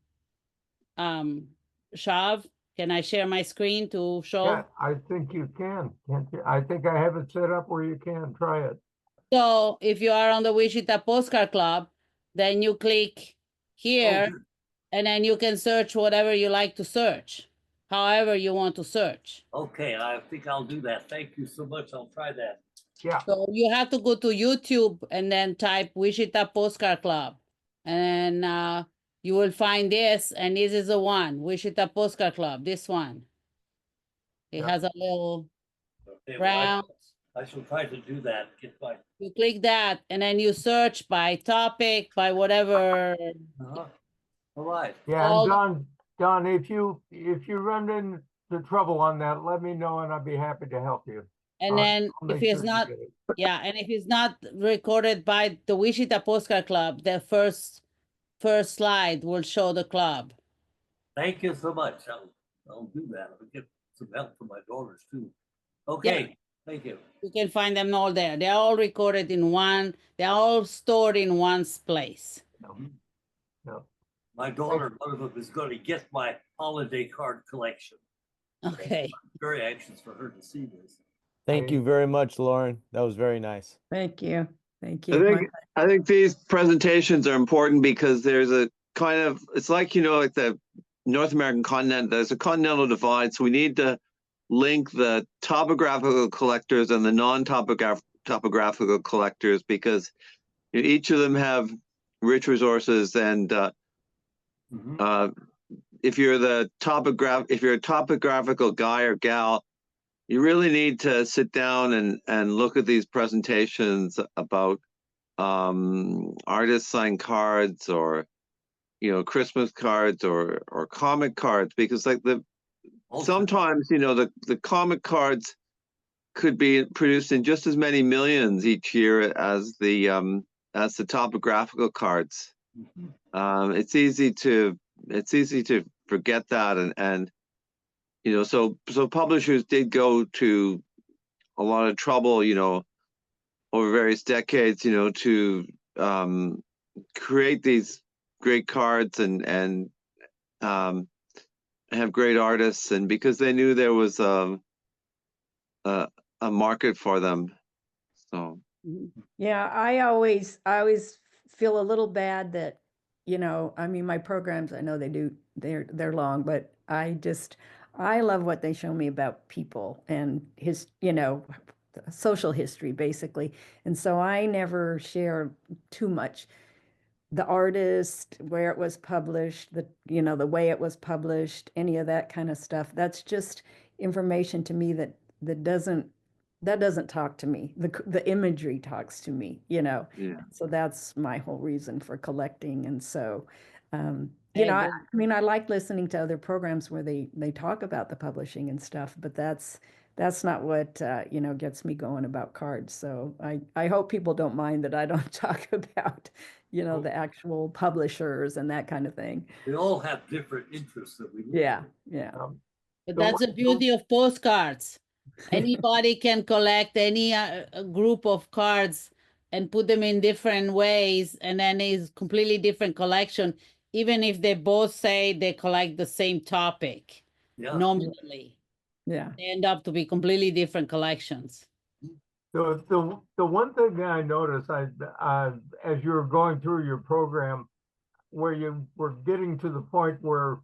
Speaker 3: Shav, can I share my screen to show?
Speaker 2: Yeah, I think you can, can't you? I think I have it set up where you can try it.
Speaker 3: So if you are on the Wichita Postcard Club, then you click here,
Speaker 5: Oh,
Speaker 3: and then you can search whatever you like to search, however you want to search.
Speaker 5: okay, I think I'll do that. Thank you so much. I'll try that.
Speaker 2: Yeah,
Speaker 3: So you have to go to YouTube and then type Wichita Postcard Club, and you will find this, and this is the one, Wichita Postcard Club, this one. It
Speaker 2: Yeah.
Speaker 3: has a little
Speaker 5: Okay, well,
Speaker 3: round.
Speaker 5: I shall try to do that. Get my.
Speaker 3: You click that, and then you search by topic, by whatever.
Speaker 5: All right.
Speaker 2: yeah,
Speaker 3: All
Speaker 2: and Don, if you run into trouble on that, let me know and I'll be happy to help you.
Speaker 3: And then
Speaker 2: I'll
Speaker 3: if
Speaker 2: make
Speaker 3: it's
Speaker 2: sure you
Speaker 3: not,
Speaker 2: get it.
Speaker 3: yeah, and if it's not recorded by the Wichita Postcard Club, the first slide will show the club.
Speaker 5: Thank you so much. I'll do that. I'll get some help from my daughters too. Okay, thank you.
Speaker 3: You can find them all there. They're all recorded in one, they're all stored in one place.
Speaker 2: No.
Speaker 5: My daughter, one of them, is going to get my holiday card collection.
Speaker 3: Okay.
Speaker 5: I'm very anxious for her to see this.
Speaker 7: Thank you very much, Lauren. That was very nice.
Speaker 1: Thank you. Thank
Speaker 6: I
Speaker 1: you.
Speaker 6: think I think these presentations are important because there's a kind of, it's like, like the North American continent, there's a continental divide. So we need to link the topographical collectors and the non-topographical collectors, because each of them have rich resources. And if you're a topographical guy or gal, you really need to sit down and look at these presentations about artist signed cards, or Christmas cards, or comic cards, because like sometimes the comic cards could be produced in just as many millions each year as the topographical cards. It's easy to forget that, and so publishers did go to a lot of trouble, over various decades, to create these great cards and have great artists, and because they knew there was a market for them. So
Speaker 1: Yeah, I always feel a little bad that, I mean, my programs, I know they're long, but I love what they show me about people and social history basically. And so I never share too much the artist, where it was published, the way it was published, any of that kind of stuff. That's just information to me that doesn't talk to me. The imagery talks to me,
Speaker 6: yeah.
Speaker 1: So that's my whole reason for collecting. And so,
Speaker 3: I
Speaker 1: I mean, I like listening to other programs where they talk about the publishing and stuff, but that's not what, gets me going about cards. So I hope people don't mind that I don't talk about, the actual publishers and that kind of thing.
Speaker 5: We all have different interests that we.
Speaker 1: Yeah.
Speaker 3: But that's the beauty of postcards. Anybody can collect any group of cards and put them in different ways, and then it's completely different collection, even if they both say they collect the same topic nominally.
Speaker 1: Yeah.
Speaker 3: They end up to be completely different collections.
Speaker 2: So the one thing that I noticed, as you were going through your program, where you were getting to the point where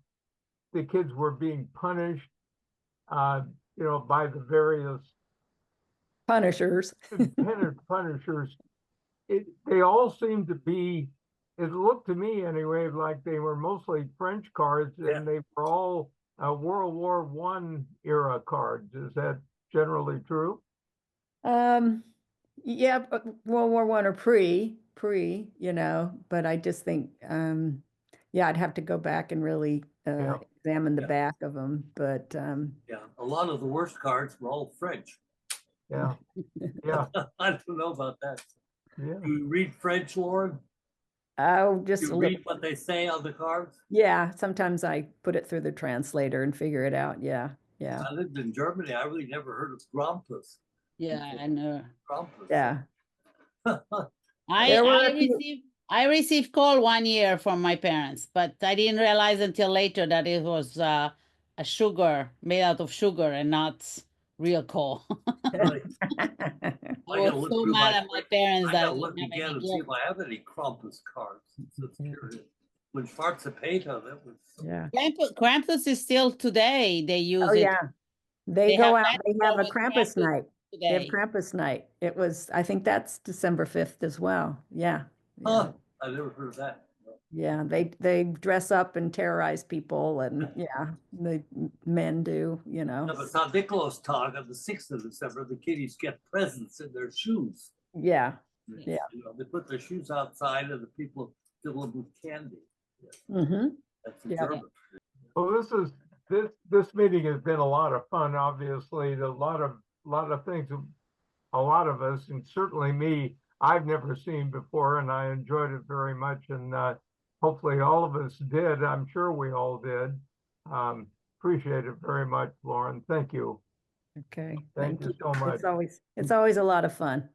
Speaker 2: the kids were being punished, by the various
Speaker 1: Punishers.
Speaker 2: punishers, they all seemed to be, it looked to me anyway, like they were mostly French cards, and they were all World War I era cards. Is that generally true?
Speaker 1: Yeah, but World War I or pre, but I just think, I'd have to go back and really examine the back of them, but
Speaker 5: A lot of the worst cards were all French.
Speaker 2: Yeah.
Speaker 5: I don't know about that.
Speaker 2: Yeah.
Speaker 5: Do you read French, Lauren?
Speaker 1: oh, just
Speaker 5: You read what they say on the cards?
Speaker 1: yeah, sometimes I put it through the translator and figure it out. Yeah.
Speaker 5: I lived in Germany. I really never heard of Krampus.
Speaker 3: Yeah, I know.
Speaker 5: Krampus.
Speaker 1: Yeah.
Speaker 3: I received call 1 year from my parents, but I didn't realize until later that it was a sugar made out of sugar and not real coal.
Speaker 5: Right.
Speaker 3: I was so mad at my parents
Speaker 5: I
Speaker 3: that
Speaker 5: gotta look again and see if I have any Krampus cards. It's just curious. When Schwarze Peter, that was.
Speaker 1: Yeah.
Speaker 3: Krampus is still today. They use
Speaker 1: Oh
Speaker 3: it.
Speaker 1: yeah. They go out, they have a
Speaker 3: with
Speaker 1: Krampus night. They have
Speaker 3: today.
Speaker 1: Krampus night. I think that's December 5th as well. Yeah.
Speaker 5: Huh, I never heard of that.
Speaker 1: Yeah, they dress up and terrorize people, and the men do,
Speaker 5: No, but St. Nicholas Tag on the 6th of December, the kiddies get presents in their shoes.
Speaker 1: Yeah.
Speaker 5: They put their shoes outside and the people fill them with candy.
Speaker 1: Mm-hmm.
Speaker 5: That's the German.
Speaker 2: Well, this meeting has been a lot of fun. Obviously, a lot of things, a lot of us, and certainly me, I've never seen before, and I enjoyed it very much. And hopefully, all of us did. I'm sure we all did. Appreciate it very much, Lauren. Thank you.
Speaker 1: Okay.
Speaker 2: Thank you so much.
Speaker 1: It's always a lot of fun.